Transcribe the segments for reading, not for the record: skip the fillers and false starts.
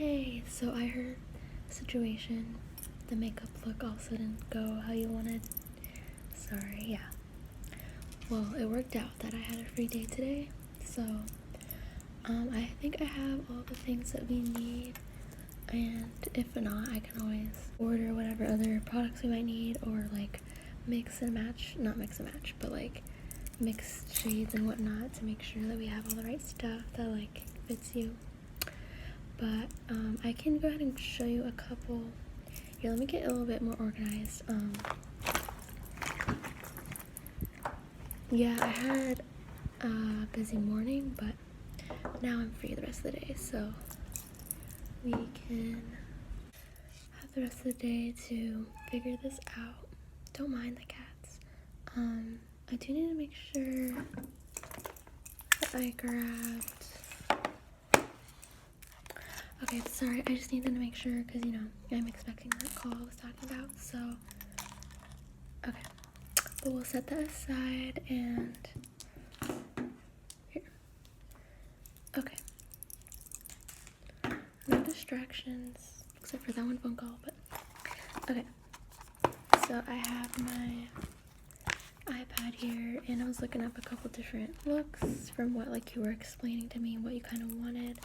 Hey, so I heard the situation, the makeup look also didn't go how you wanted. Sorry, yeah. Well, it worked out that I had a free day today, so I think I have all the things that we need, and if not, I can always order whatever other products we might need, or like mix and match, not mix and match, but like mix shades and whatnot to make sure that we have all the right stuff that like fits you. But I can go ahead and show you a couple. Here, let me get a little bit more organized. Yeah, I had a busy morning, but now I'm free the rest of the day, so we can have the rest of the day to figure this out. Don't mind the cats. I do need to make sure that I grabbed. Okay, sorry, I just needed to make sure because, you know, I'm expecting that call I was talking about, so. Okay, but we'll set that aside and. Here. Okay. No distractions, except for that one phone call, but. Okay. So I have my iPad here, and I was looking up a couple different looks from what, like, you were explaining to me, what you kind of wanted.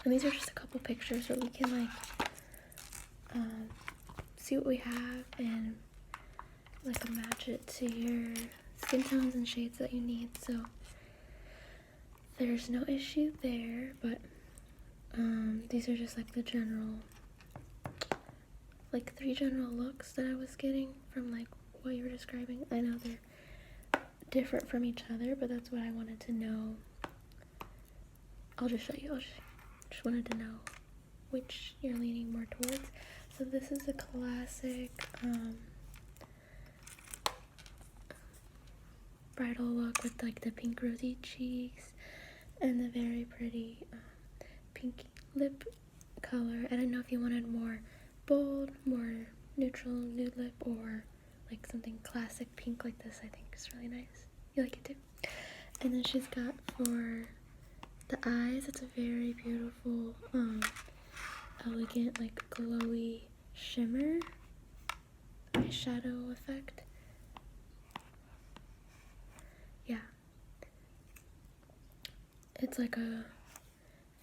And these are just a couple pictures so we can like see what we have and like match it to your skin tones and shades that you need. So there's no issue there, but these are just like the general, like 3 general looks that I was getting from like what you were describing. I know they're different from each other, but that's what I wanted to know. I'll just show you. Just wanted to know which you're leaning more towards. So this is a classic bridal look with like the pink rosy cheeks and the very pretty pink lip color. I don't know if you wanted more bold, more neutral nude lip, or like something classic pink like this. I think is really nice. You like it too? And then she's got for the eyes, it's a very beautiful, elegant, like glowy shimmer eyeshadow effect. Yeah. It's like a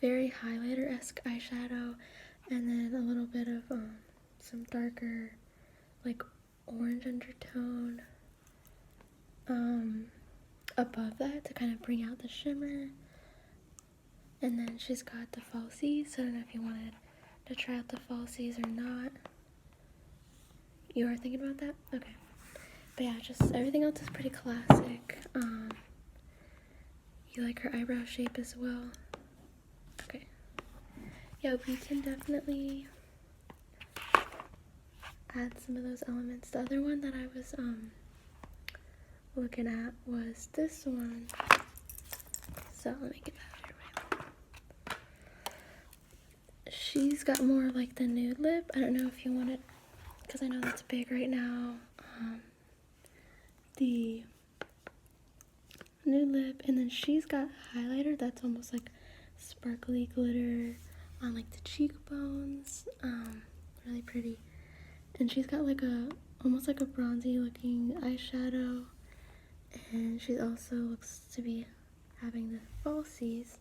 very highlighter-esque eyeshadow, and then a little bit of some darker, like orange undertone above that to kind of bring out the shimmer. And then she's got the falsies. I don't know if you wanted to try out the falsies or not. You are thinking about that? Okay. But yeah, just everything else is pretty classic. You like her eyebrow shape as well? Okay. Yeah, we can definitely add some of those elements. The other one that I was looking at was this one. So let me get that out of your way. She's got more like the nude lip. I don't know if you want it, because I know that's big right now. The nude lip, and then she's got highlighter that's almost like sparkly glitter on like the cheekbones. Really pretty. And she's got like a almost like a bronzy looking eyeshadow, and she also looks to be having the falsies.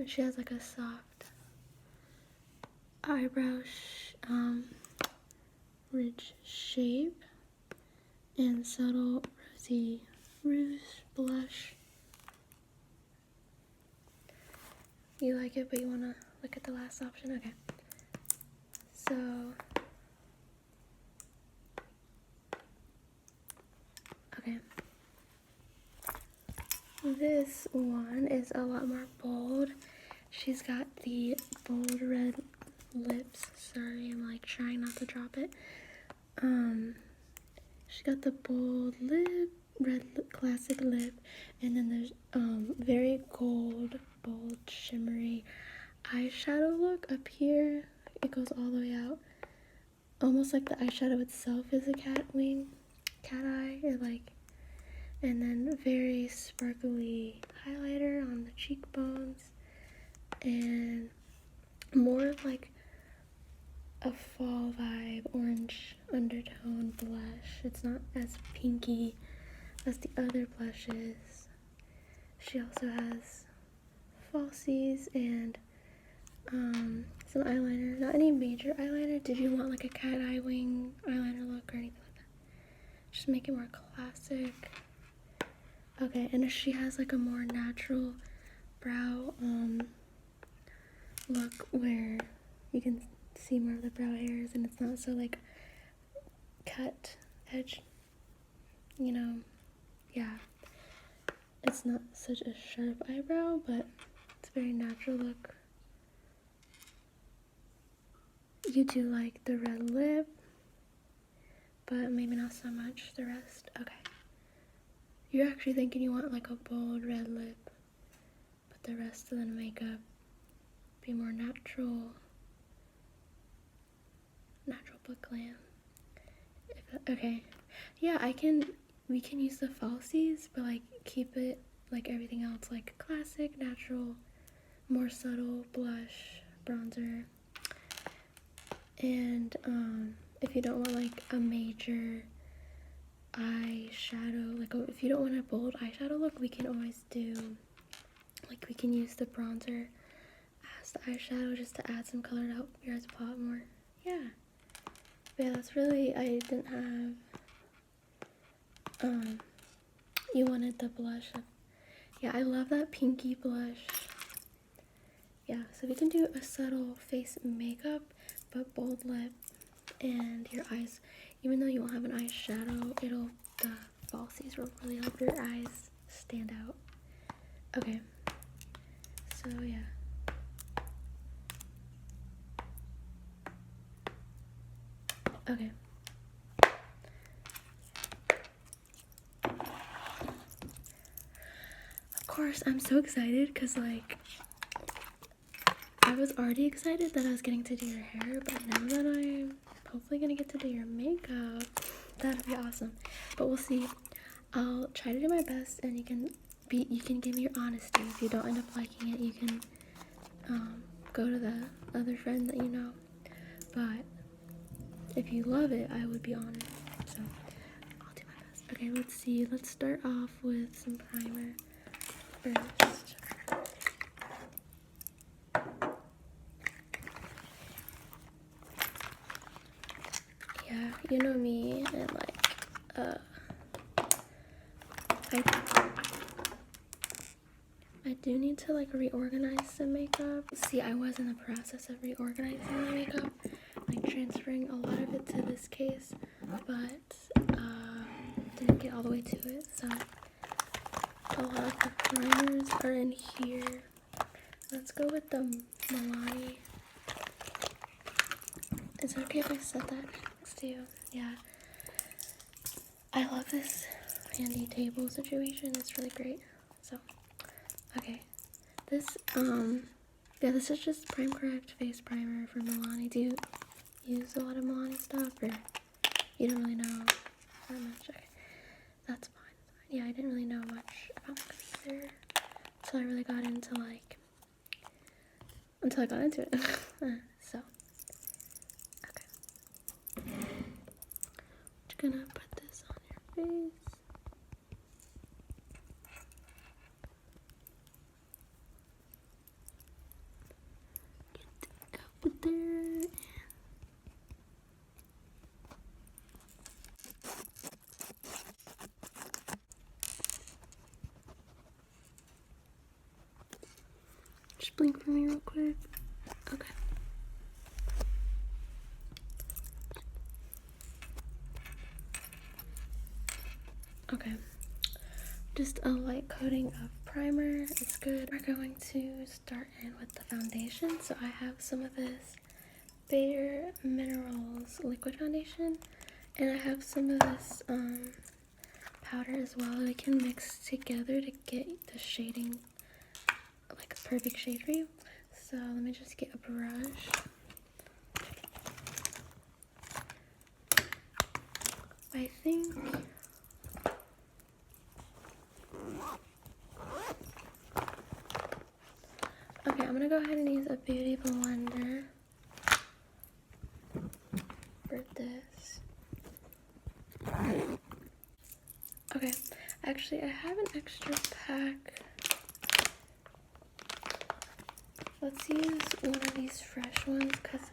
She has like a soft eyebrow ridge shape and subtle rosy rouge blush. You like it, but you want to look at the last option? Okay. So okay, this one is a lot more bold. She's got the bold red lips. Sorry, I'm like trying not to drop it. She got the bold lip, classic lip, and then there's very gold, bold, shimmery eyeshadow look up here. It goes all the way out, almost like the eyeshadow itself is a cat eye, or like, and then very sparkly highlighter on the cheekbones, and more of like a fall vibe, orange undertone blush. It's not as pinky as the other blushes. She also has falsies and some eyeliner. Not any major eyeliner. Did you want like a cat eye wing eyeliner look or anything like that? Just make it more classic. Okay, and she has like a more natural brow look where you can see more of the brow hairs and it's not so like cut edge, you know. Yeah, it's not such a sharp eyebrow, but it's a very natural look. You do like the red lip, but maybe not so much the rest. Okay, you're actually thinking you want like a bold red lip, but the rest of the makeup be more natural but glam. Okay, yeah, we can use the falsies, but like keep it like everything else, like classic, natural, more subtle blush, bronzer. And if you don't want like a major eyeshadow, like if you don't want a bold eyeshadow look, we can always do, like we can use the bronzer as the eyeshadow just to add some color to help your eyes pop more. Yeah. But yeah, that's really, I didn't have, you wanted the blush. Yeah, I love that pinky blush. Yeah, so we can do a subtle face makeup, but bold lip and your eyes. Even though you won't have an eyeshadow, the falsies will really help your eyes stand out. Okay, so yeah. Okay. Of course, I'm so excited because like I was already excited that I was getting to do your hair, but now that I'm hopefully gonna get to do your makeup, that'd be awesome. But we'll see. I'll try to do my best, and you can give me your honesty. If you don't end up liking it, you can go to the other friend that you know. But if you love it, I would be honored. So I'll do my best. Okay, let's see. Let's start off with some primer first. Yeah, you know me, and like I do need to like reorganize some makeup. See, I was in the process of reorganizing the makeup, like transferring a lot of it to this case, but didn't get all the way to it. So a lot of the primers are in here. Let's go with the Milani. Is it okay if I set that next to you? Yeah. I love this handy table situation. It's really great. So, okay. This, yeah, this is just Prime Correct Face Primer from Milani. Do you use a lot of Milani stuff, or you don't really know that much? Okay, that's fine. Yeah, I didn't really know much about makeup either until I really got into it. So, okay. Just gonna put this on your face. Get it up there. Just blink for me real quick. Okay. Okay. Just a light coating of primer is good. We're going to start in with the foundation. So I have some of this Bare Minerals liquid foundation, and I have some of this powder as well that I can mix together to get the shading, like a perfect shade for you. So let me just get a brush. I think okay, I'm gonna go ahead gonna use a beauty blender for this. Okay, actually I have an extra pack. Let's use one of these fresh ones because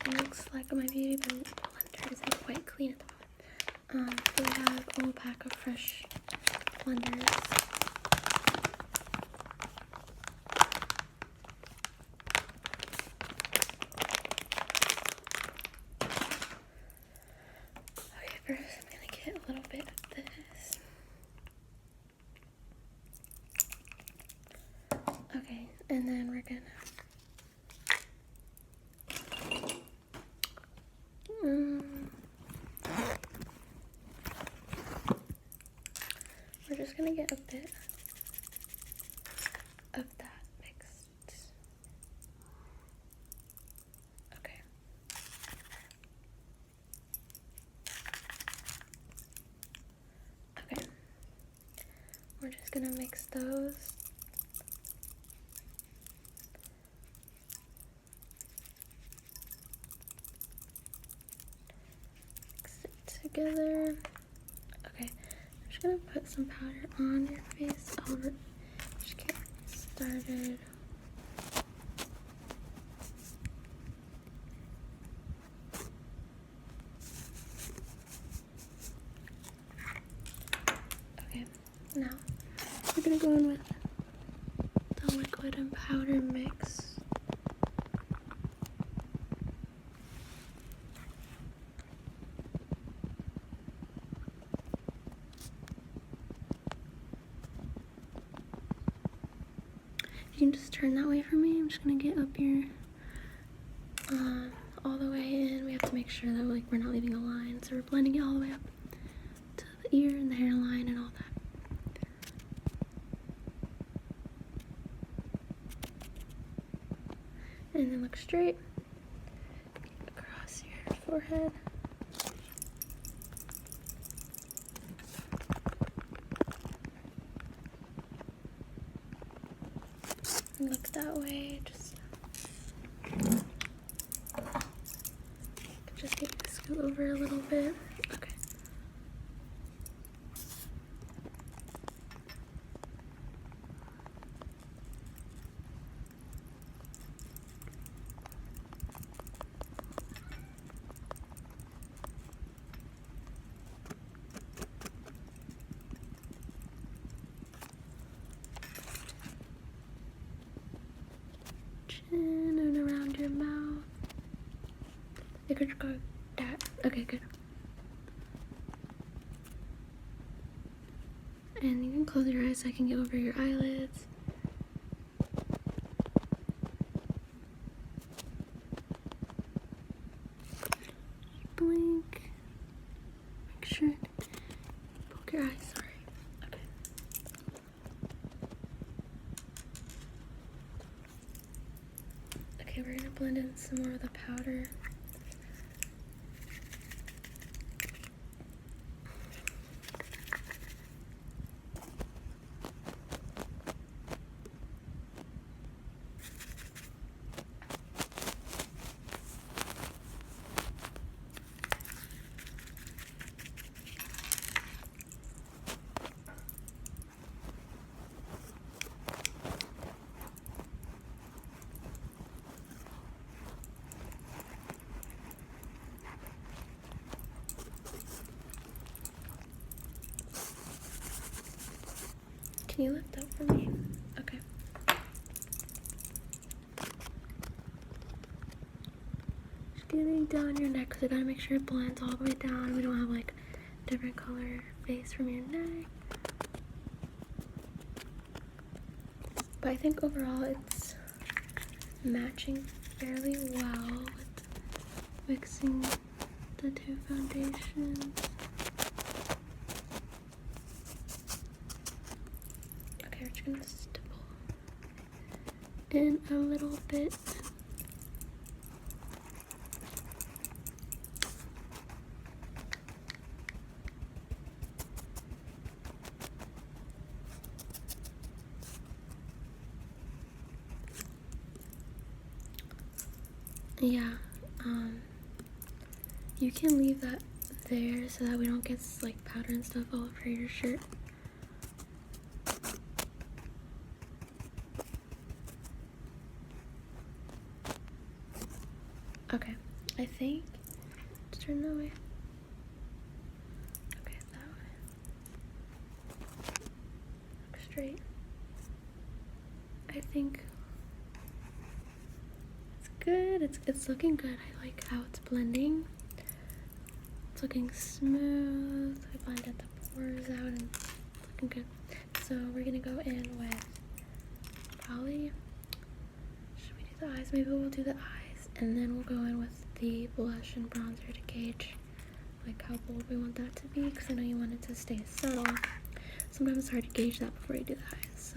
it looks like my beauty blender isn't quite clean at the moment. So we have a whole pack of fresh blenders. Okay, first I'm gonna get a little bit of this. Okay, and then we're gonna we're just gonna get a bit of that mixed. Okay. Okay. We're just gonna mix those. Mix it together. Okay. I'm just gonna put some powder on your face. I'll just get started. Okay, now we're gonna go in with the liquid and powder mix. You can just turn that way for me. I'm just gonna get up here all the way in. We have to make sure that like we're not leaving a line, so we're blending it all the way up to the ear and the hairline and all that. And then look straight across your forehead. And look that way. Just get you to scoot over a little bit. Okay. Chin and around your mouth. You could go that. Okay, good. And you can close your eyes so I can get over your eyelids. Blink. Make sure. Poke your eyes, sorry. Okay. Okay, we're gonna blend in some more of the powder. Can you lift up for me? Okay. Just getting down your neck because I gotta make sure it blends all the way down. We don't have like different color face from your neck. But I think overall it's matching fairly well with mixing the two foundations. Okay, we're just gonna stipple in a little bit. Yeah, you can leave that there so that we don't get like powder and stuff all over your shirt. Okay, I think just turn that way. Okay, that way. Look straight. I think it's good. It's looking good. I like how it's blending. It's looking smooth. I blended the pores out and it's looking good. So we're gonna go in with probably, should we do the eyes? Maybe we'll do the eyes and then we'll go in with the blush and bronzer to gauge like how bold we want that to be, because I know you want it to stay subtle. Sometimes it's hard to gauge that before you do the eyes.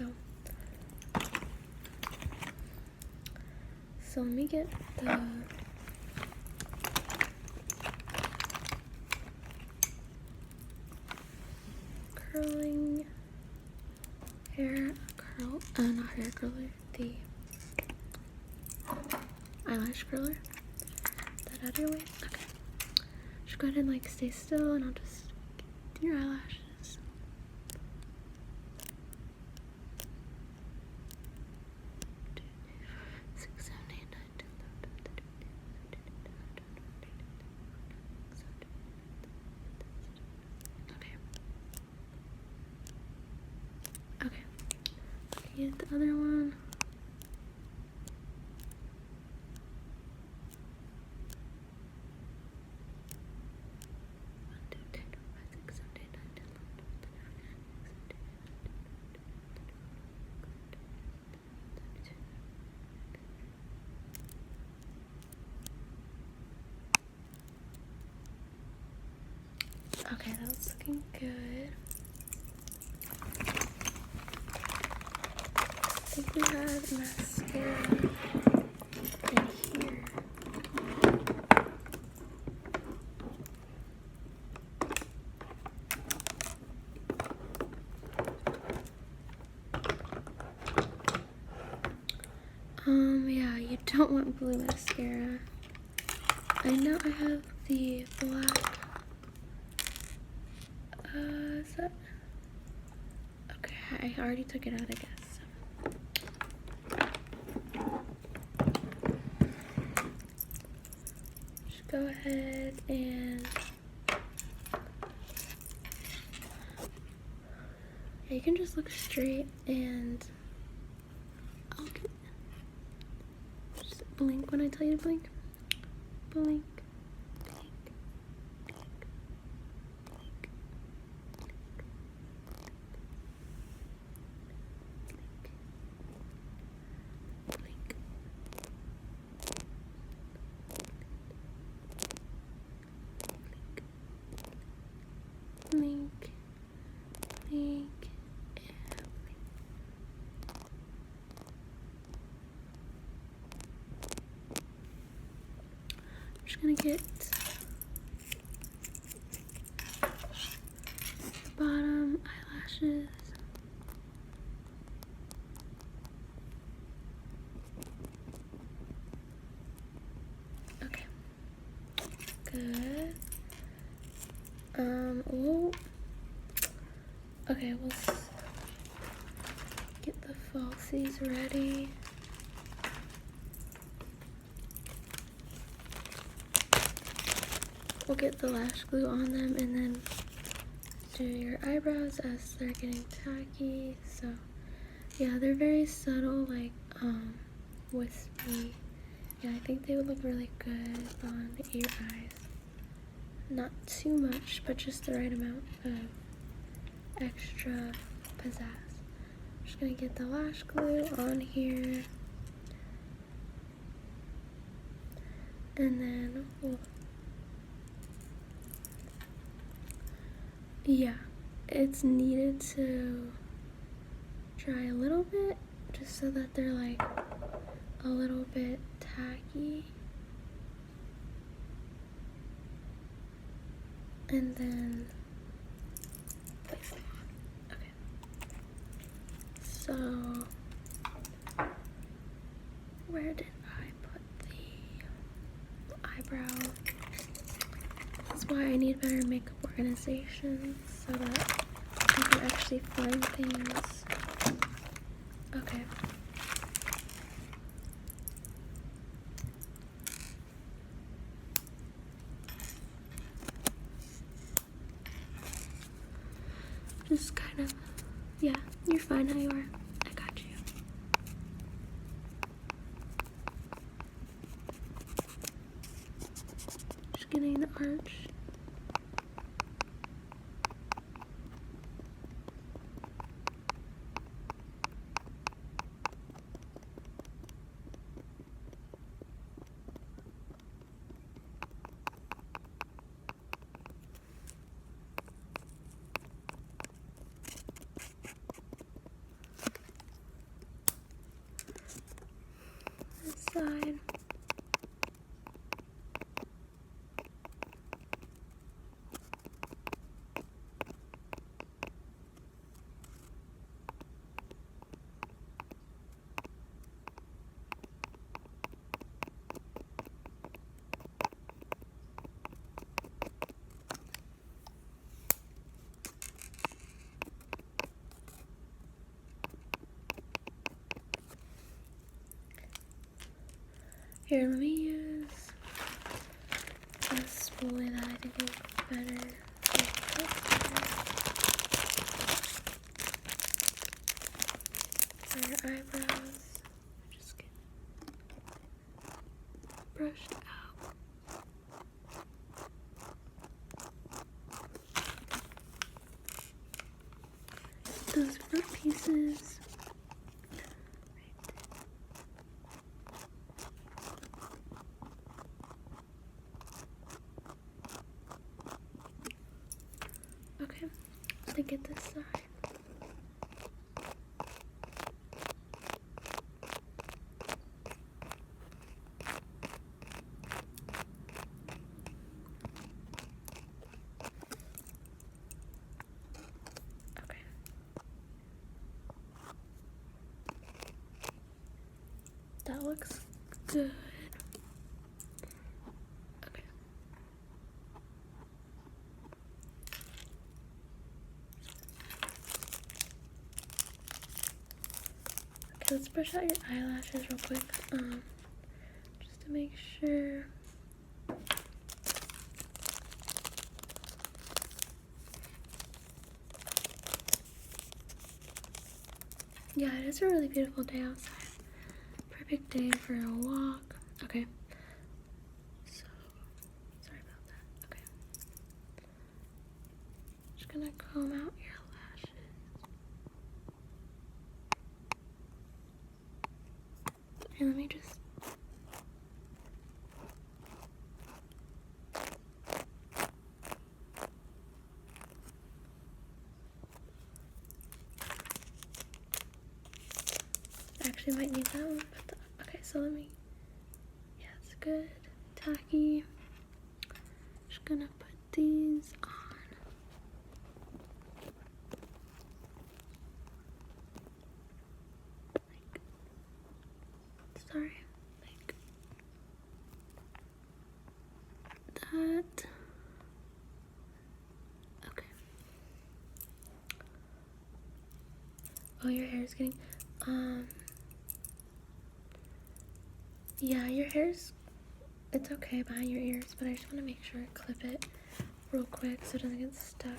So let me get the curling hair curl, not hair curler, the eyelash curler. Get that out of your way. Okay. Just go ahead and like stay still, and I'll just do your eyelashes. 6, 7, 8, 9, 10, 11, 12, 13, 14, 15, 16, 17, 18, 19, 20. Okay. Get the other one. 1, 2, 3, 4, 5, 6, 7, 8, 9, 10, 11, 12, 13, 14, 15, 16, 17, 18, 19, 20. Okay, that's looking good. I think we have mascara in here. Yeah, you don't want blue mascara. I know I have the black. Is that? Okay, I already took it out, I guess. Just go ahead and yeah, you can just look straight and okay. Just blink when I tell you to blink. Blink. Blink, blink, and blink. I'm just gonna get the bottom eyelashes. Okay, good. Oh. Okay, we'll get the falsies ready. We'll get the lash glue on them and then do your eyebrows as they're getting tacky. So yeah, they're very subtle, like wispy. Yeah, I think they would look really good on your eyes. Not too much, but just the right amount of extra pizzazz. I'm just gonna get the lash glue on here, and then yeah, it's needed to dry a little bit just so that they're like a little bit tacky. And then place them on. Okay. So where did I put the eyebrow. That's why I need better makeup organization so that I can actually find things. Okay. Just kind of, yeah, you're fine how you are. I got you. Just getting the arch. This side. Here, let me use this spoolie that I think will look better. For your eyebrows, just get brushed out. Those front pieces. Okay, to get this side. Okay. That looks good. Okay. Okay, let's brush out your eyelashes real quick. Just to make sure. Yeah, it is a really beautiful day outside. Perfect day for a walk. Okay. So, sorry about that. Okay. Just gonna comb out your lashes. And let me just. Actually might need that one, but okay, so let me, yeah, it's good. Tacky. Just gonna put these on. Sorry, like that. Okay. Oh, your hair is getting, yeah, your hair's, it's okay behind your ears, but I just want to make sure I clip it real quick so it doesn't get stuck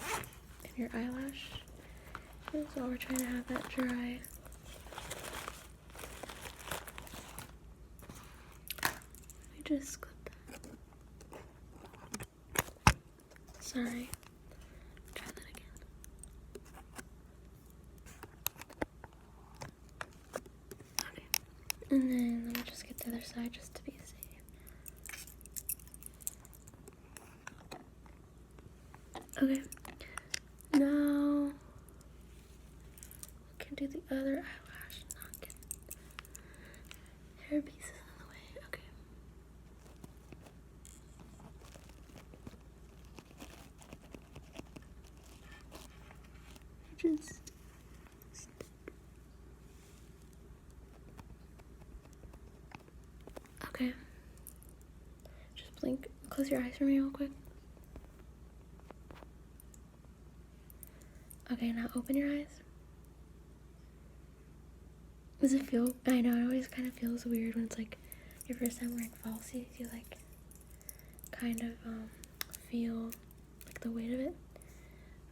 in your eyelash. That's while we're trying to have that dry. Let me just clip that. Sorry. Try that again. Okay. And then let me just get the other side just to be safe. Okay. Now we can do the other eyelash, not get hair pieces in the way. Okay. Just okay. Just blink. Close your eyes for me real quick. Okay, now open your eyes. Does it feel, I know it always kind of feels weird when it's like your first time wearing falsies. You like kind of feel like the weight of it.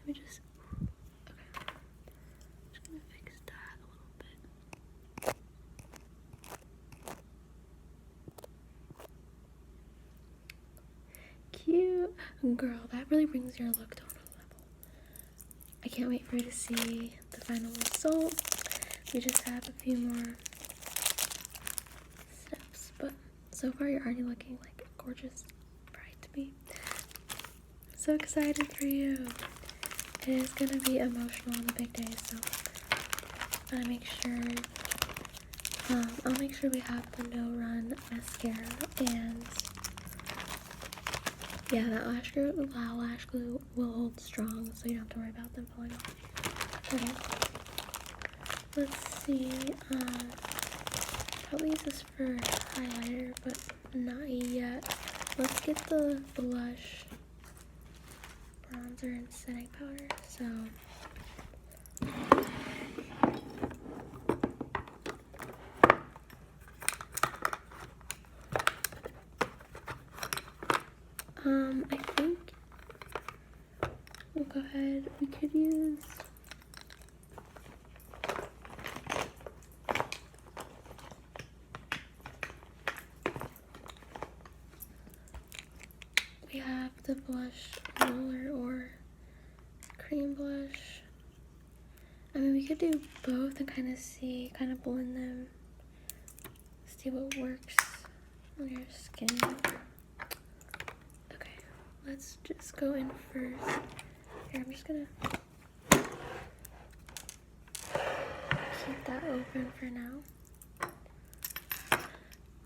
Let me just, okay. I'm just gonna fix that a little bit. Cute. Girl, that really brings your look to another level. I can't wait for you to see the final result. We just have a few more steps, but so far you're already looking like a gorgeous bride to be. I'm so excited for you. It is gonna be emotional on the big day, so I'll make sure we have the no run mascara, and yeah, that lash glue will hold strong, so you don't have to worry about them falling off. Okay. Let's see, probably use this for highlighter, but not yet. Let's get the blush, bronzer, and setting powder. So, I think we'll go ahead, we could use we have the blush roller or cream blush. I mean, we could do both and kind of blend them, see what works on your skin. Okay, let's just go in first. Here, I'm just gonna keep that open for now.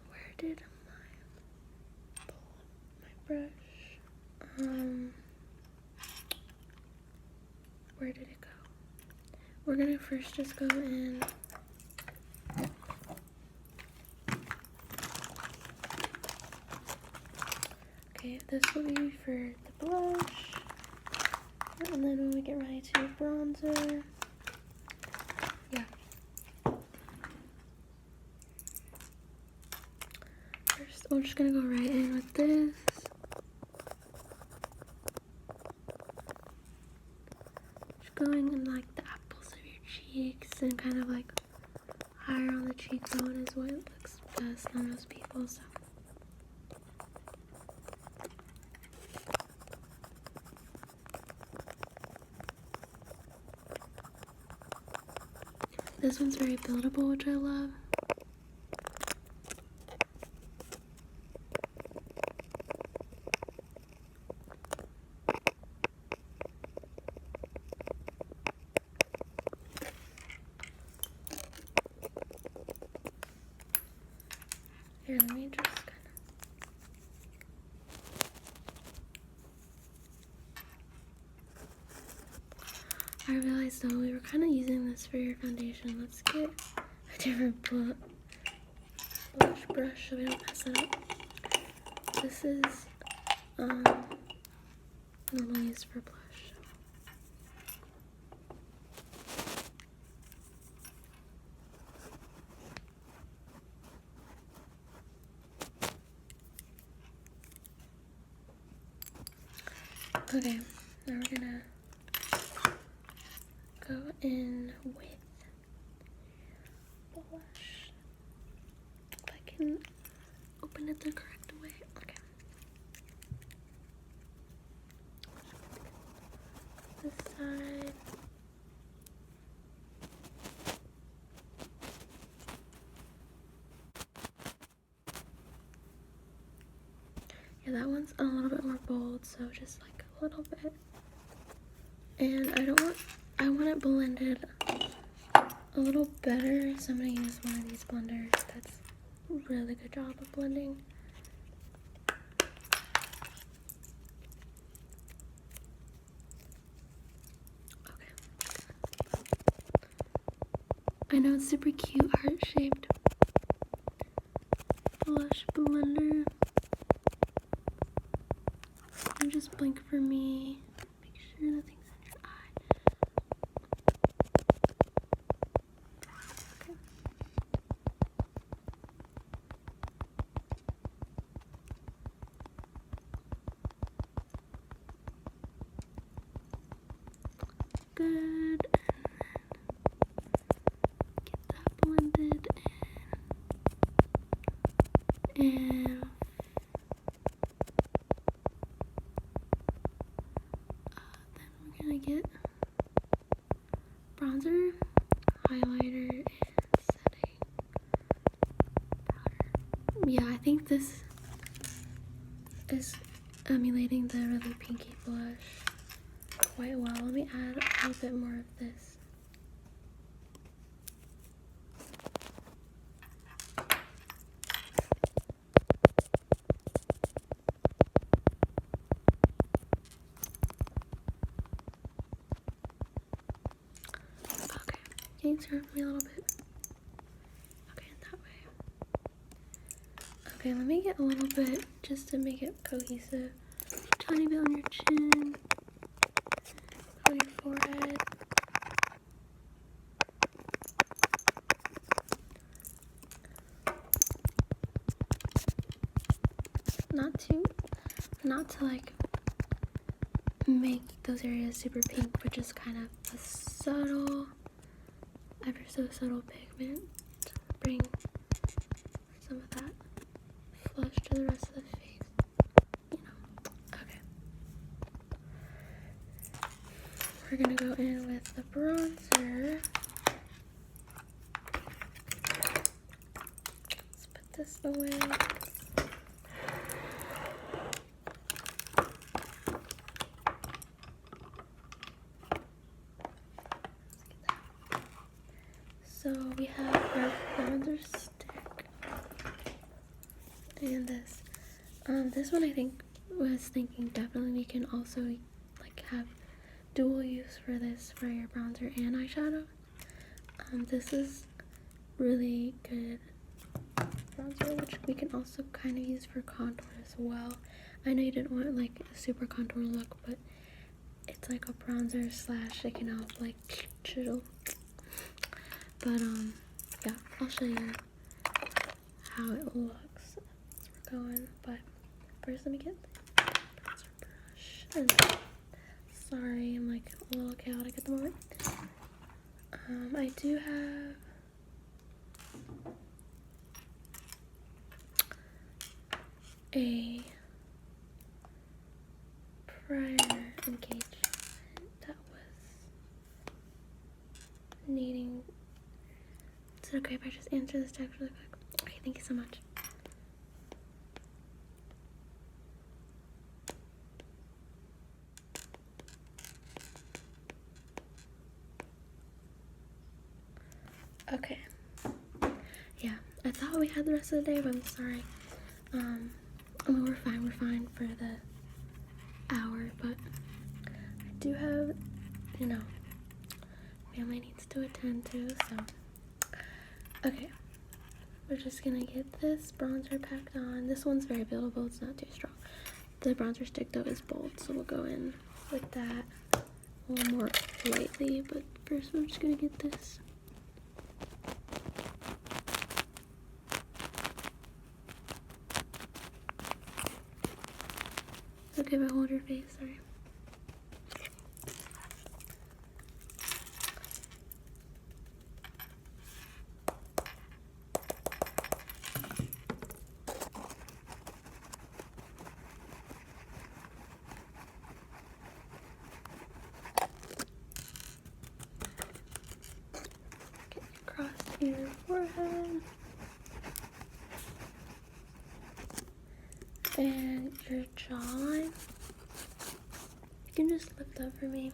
Where did my brush? Where did it go? We're gonna first just go in okay, this will be for the blush, and then when we get ready to do bronzer, yeah. First, we're just gonna go right in with this. Going in like the apples of your cheeks and kind of like higher on the cheekbone is what looks best on most people. So this one's very buildable, which I love. Here, let me just I realized though we were kind of using this for your foundation. Let's get a different blush brush so we don't mess it up. This is normally used for blush. Okay, now we're gonna go in with blush. If I can open it the correct way. Okay. This side. Yeah, that one's a little bit more bold, so just like a little bit. And I want it blended a little better, so I'm gonna use one of these blenders that's a really good job of blending. Okay. I know it's super cute, heart-shaped blush blender. blink for me. Make sure nothing's in your eye. Okay. Good. Get that blended in. And then we're gonna get bronzer, highlighter, and setting powder. Yeah, I think this is emulating the really pinky blush quite well. Let me add a little bit more of this. Okay, can you turn for me a little bit? Okay, that way. Okay, let me get a little bit just to make it cohesive. Tiny bit on your chin, on your forehead. Not to like make those areas super pink, but just kind of a subtle, ever so subtle pigment to bring some of that flush to the rest of the face, you know. Okay. We're gonna go in with the bronzer. Let's put this away. So we have our bronzer stick and this. This one I was thinking definitely we can also like have dual use for this for your bronzer and eyeshadow. This is really good bronzer, which we can also kind of use for contour as well. I know you didn't want like a super contour look, but it's like a bronzer slash it can help like chisel. But yeah, I'll show you how it looks as we're going. But first, let me get the bronzer brush. And sorry, I'm like a little chaotic at the moment. I do have a prior engagement that was needing. Is it okay if I just answer this text really quick? Okay, thank you so much. Okay. Yeah, I thought we had the rest of the day, but I'm sorry. I mean, we're fine for the hour, but I do have, you know, family needs to attend to, so. Okay, we're just gonna get this bronzer packed on. This one's very buildable, it's not too strong. The bronzer stick though is bold, so we'll go in with that a little more lightly, but first we're just gonna get this. Okay, but hold your face, sorry. Get across your forehead. And your jawline. You can just lift up for me.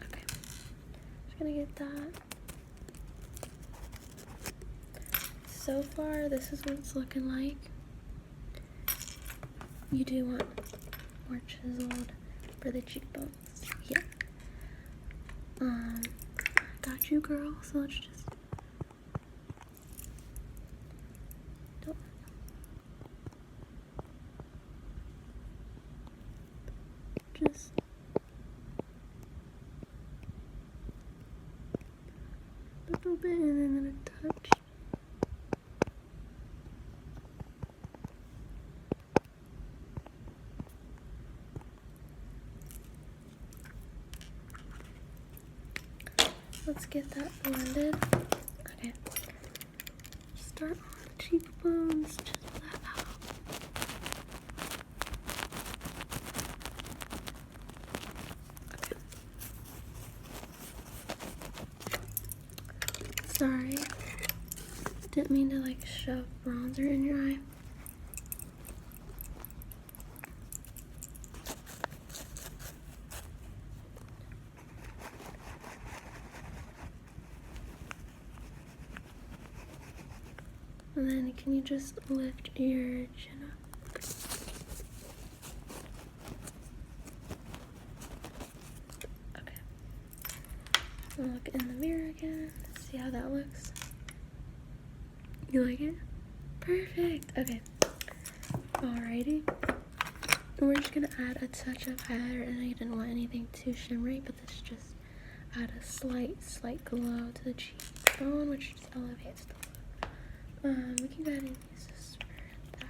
Okay. Just gonna get that. So far, this is what it's looking like. You do want more chiseled for the cheekbones. Yeah. Got you, girl. So let's just little bit and then a touch. Let's get that blended. Okay. Start on the cheekbones, chisel that out. Okay. Sorry. Didn't mean to like shove bronzer in your eye. And then can you just lift your chin up? Okay. I'll look in the mirror again. See how that looks. You like it? Perfect. Okay. Alrighty. We're just gonna add a touch of highlighter, and I didn't want anything too shimmery, but this just add a slight glow to the cheekbone, which just elevates the look. We can go ahead and use this for that.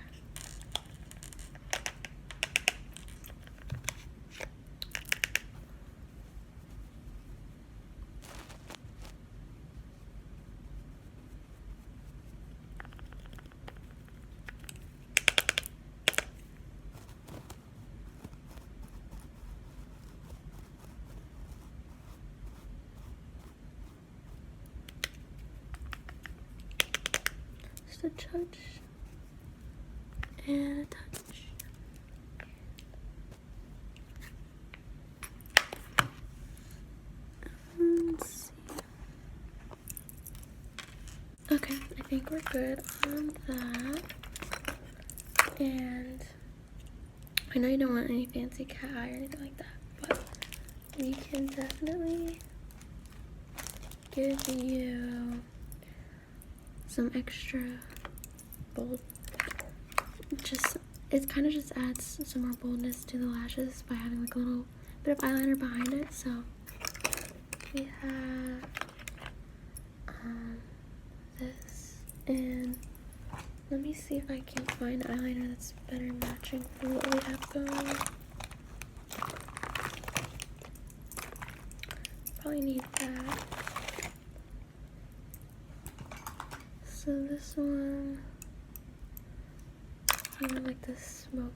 Just a touch and a touch. Let's see. Okay, I think we're good on that. And I know you don't want any fancy cat eye or anything like that, but we can definitely give you some extra bold. It kind of just adds some more boldness to the lashes by having like a little bit of eyeliner behind it. So we have this, and let me see if I can find eyeliner that's better matching for what we have going. Probably need that. So this one, kind of like this smoky.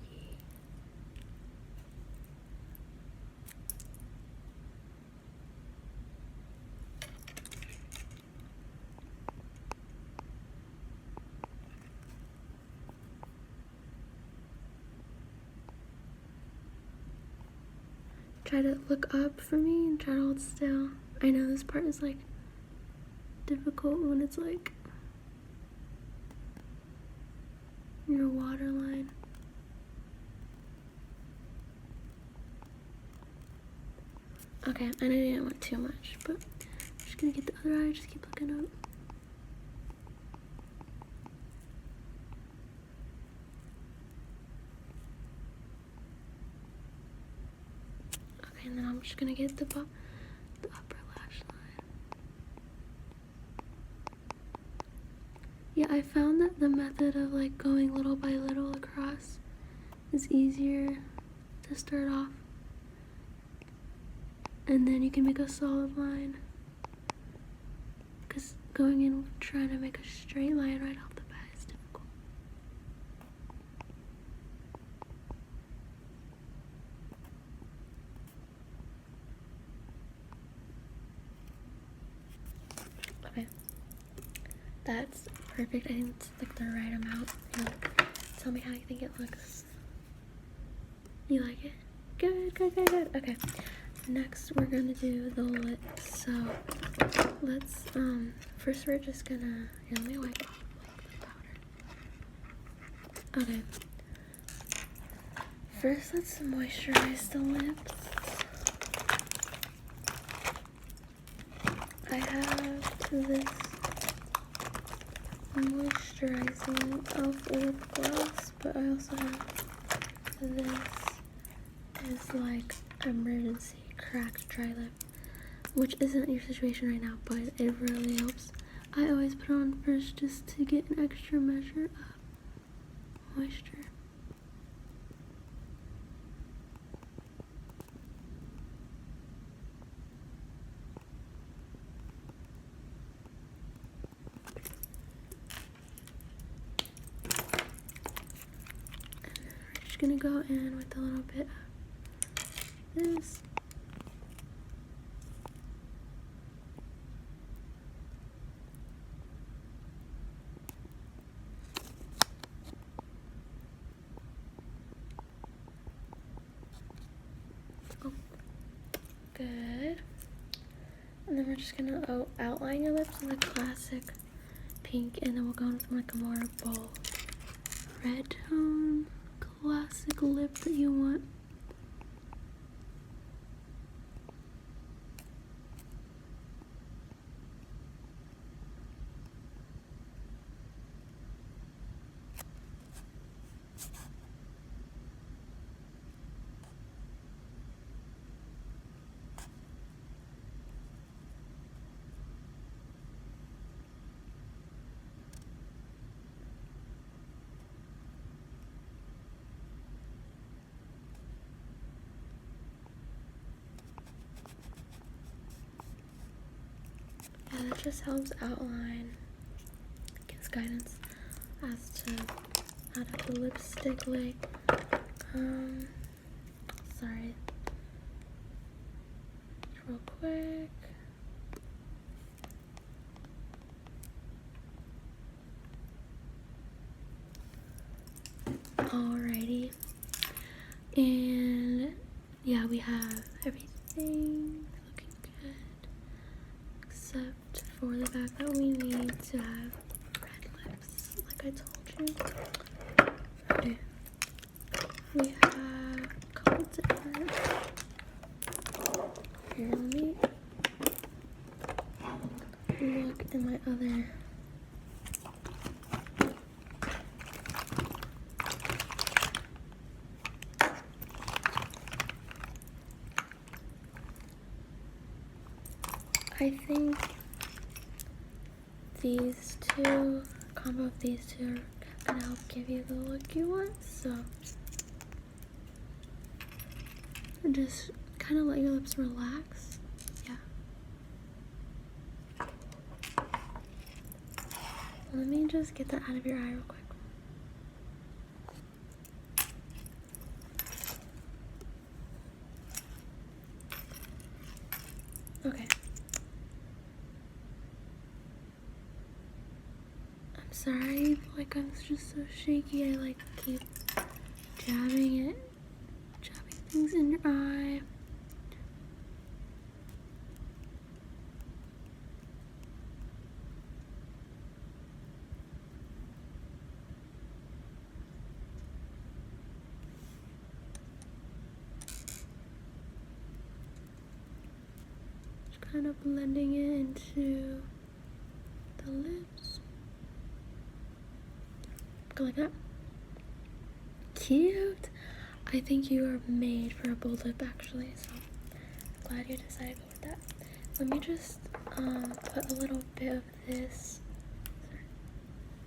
Try to look up for me and try to hold still. I know this part is like difficult when it's like your waterline. Okay, I know you didn't want too much, but I'm just gonna get the other eye, just keep looking up. Okay, and then I'm just gonna get the upper lash line. Yeah, I found that the method of like going little by little across is easier to start off, and then you can make a solid line, because going in trying to make a straight line right off the bat is difficult. Okay, that's perfect. I think it's like the right amount. Tell me how you think it looks. You like it? Good, good, good, good. Okay, next we're gonna do the lips. So let's first we're just gonna, here, let me wipe off like the powder. Okay, first let's moisturize the lips. I have this moisturizing e.l.f. lip gloss, but I also have this is like emergency cracked dry lip, which isn't your situation right now, but it really helps. I always put it on first just to get an extra measure of moisture. We're just gonna go in with a little bit of this. Oh, good. And then we're just gonna outline your lips with a classic pink, and then we'll go in with like a more bold red tone, classic lip that you want. Yeah, that just helps outline, gives guidance as to how to have the lipstick lay. Sorry. Real quick. Alrighty. And yeah, we have everything looking good. Except for the fact that we need to have red lips, like I told you. Okay. We have a couple different. Here, let me look in my other. I think these two, combo of these two are gonna help give you the look you want, so just kind of let your lips relax. Yeah. Let me just get that out of your eye real quick. Okay. I'm sorry, like I'm just so shaky. I like keep jabbing things in your eye. Just kind of blending it into the lips. Go like that. Cute. I think you are made for a bold lip, actually, so I'm glad you decided to go with that. Let me just put a little bit of this,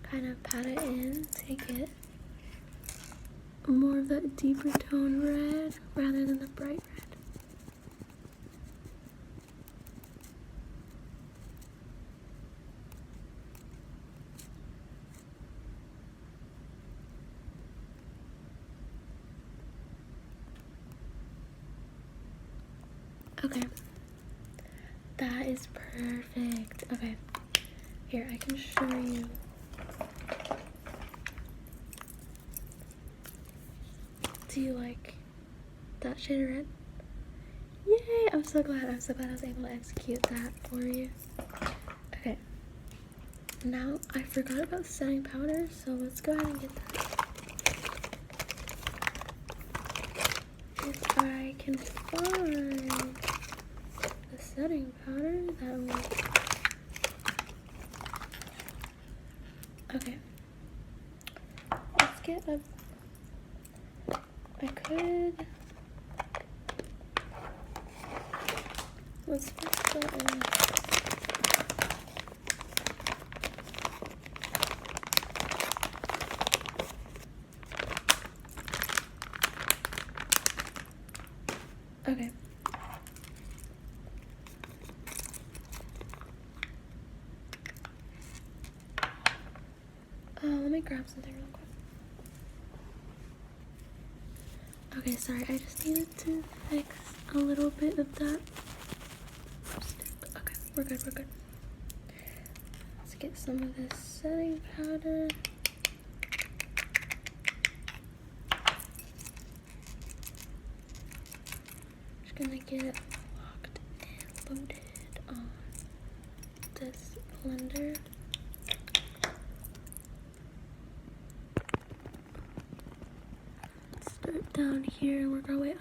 kind of pat it in to get more of that deeper tone red rather than the bright red. Okay, that is perfect. Okay, here, I can show you. Do you like that shade of red? Yay, I'm so glad I was able to execute that for you. Okay, now I forgot about setting powder, so let's go ahead and get that. If I can find the setting powder, that would. Okay. Let's get a. I could. Let's first go in grab something real quick. Okay, sorry, I just needed to fix a little bit of that. Okay, we're good, we're good. Let's get some of this setting powder. Just gonna get it locked and loaded on this blender. Start down here and work our way up.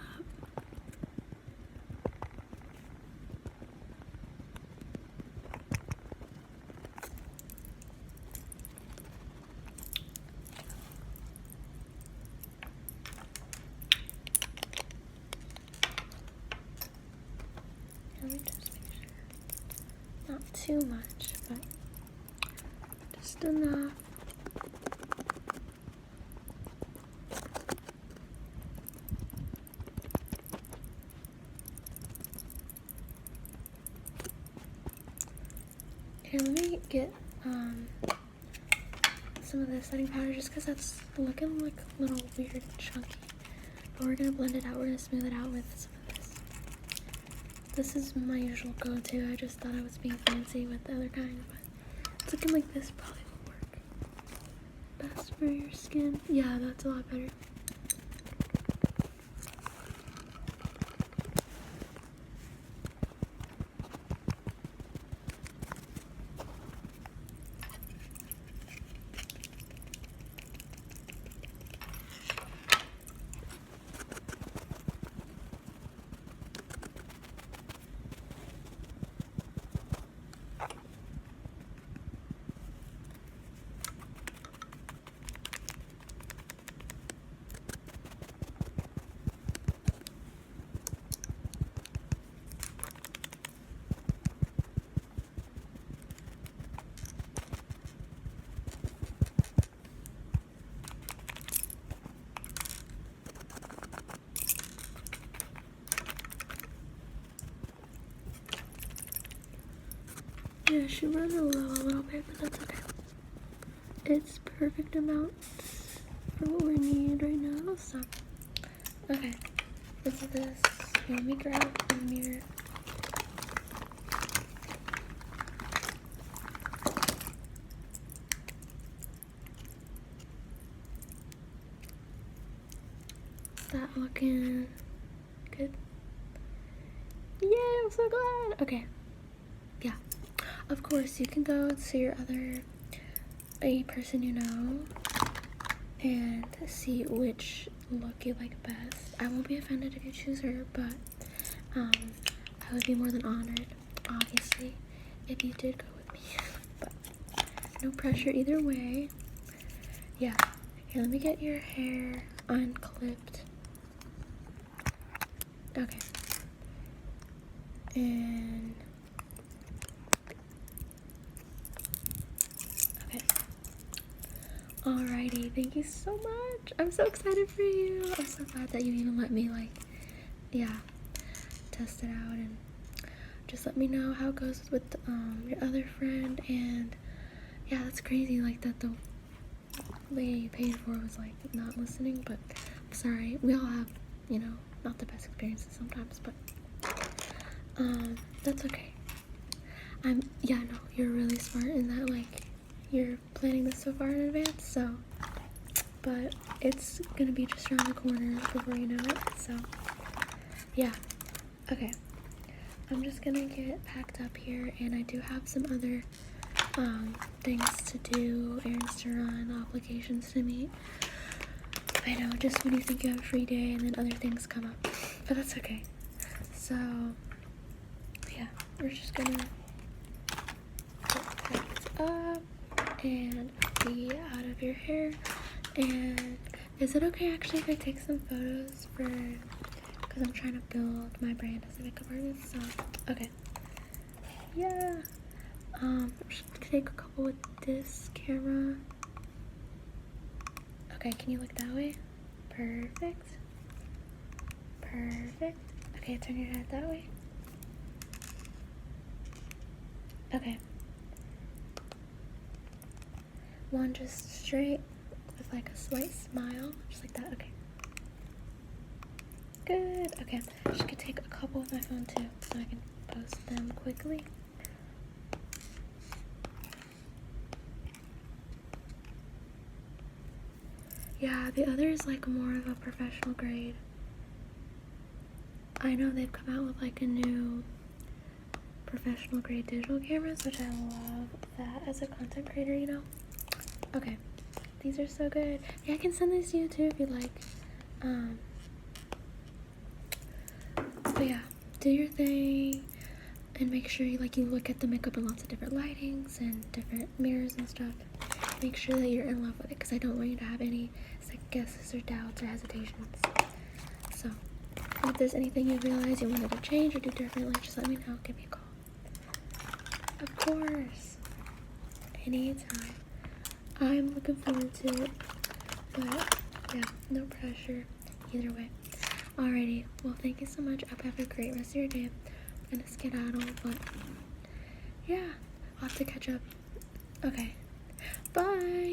Let me just make sure. Not too much, but just enough. Here, let me get some of this setting powder just because that's looking like a little weird and chunky. But we're gonna blend it out. We're gonna smooth it out with some of this. This is my usual go-to. I just thought I was being fancy with the other kind, but it's looking like this probably will work best for your skin. Yeah, that's a lot better. Yeah, she runs a little bit, but that's okay. It's perfect amount for what we need right now, so. Okay, this is this. Here, let me grab the mirror. Is that looking good? Yay, I'm so glad. Okay, yeah. Of course, you can go to your a person you know and see which look you like best. I won't be offended if you choose her, but I would be more than honored, obviously, if you did go with me. But no pressure either way. Yeah. Here, let me get your hair unclipped. Okay. And alrighty, thank you so much. I'm so excited for you. I'm so glad that you even let me, like, yeah, test it out and just let me know how it goes with your other friend. And yeah, that's crazy, like, that the lady you paid for was, like, not listening, but I'm sorry. We all have, you know, not the best experiences sometimes, but that's okay. Yeah, no, you're really smart in that, like, you're planning this so far in advance, so, but it's gonna be just around the corner before you know it, so, yeah. Okay, I'm just gonna get packed up here, and I do have some other things to do, errands to run, obligations to meet. I know, just when you think you have a free day and then other things come up, but that's okay. So yeah, we're just gonna get packed up and be out of your hair. And is it okay actually if I take some photos because I'm trying to build my brand as a makeup artist? So okay, yeah. I'm just gonna take a couple with this camera. Okay, can you look that way? Perfect. Perfect. Okay, turn your head that way. Okay. One just straight. like a slight smile, just like that. Okay. Good. Okay. I just could take a couple with my phone too, so I can post them quickly. Yeah, the other is like more of a professional grade. I know they've come out with like a new professional grade digital cameras, which I love that as a content creator, you know? Okay, these are so good. Yeah, I can send these to you too if you like. But yeah, do your thing and make sure you look at the makeup in lots of different lightings and different mirrors and stuff. Make sure that you're in love with it, because I don't want you to have any second guesses or doubts or hesitations. So if there's anything you realize you wanted to change or do differently, just let me know. Give me a call. Of course. Anytime. I'm looking forward to it. But yeah, no pressure either way. Alrighty. Well, thank you so much. I hope you have a great rest of your day. I'm gonna skedaddle, but yeah, I'll have to catch up. Okay. Bye.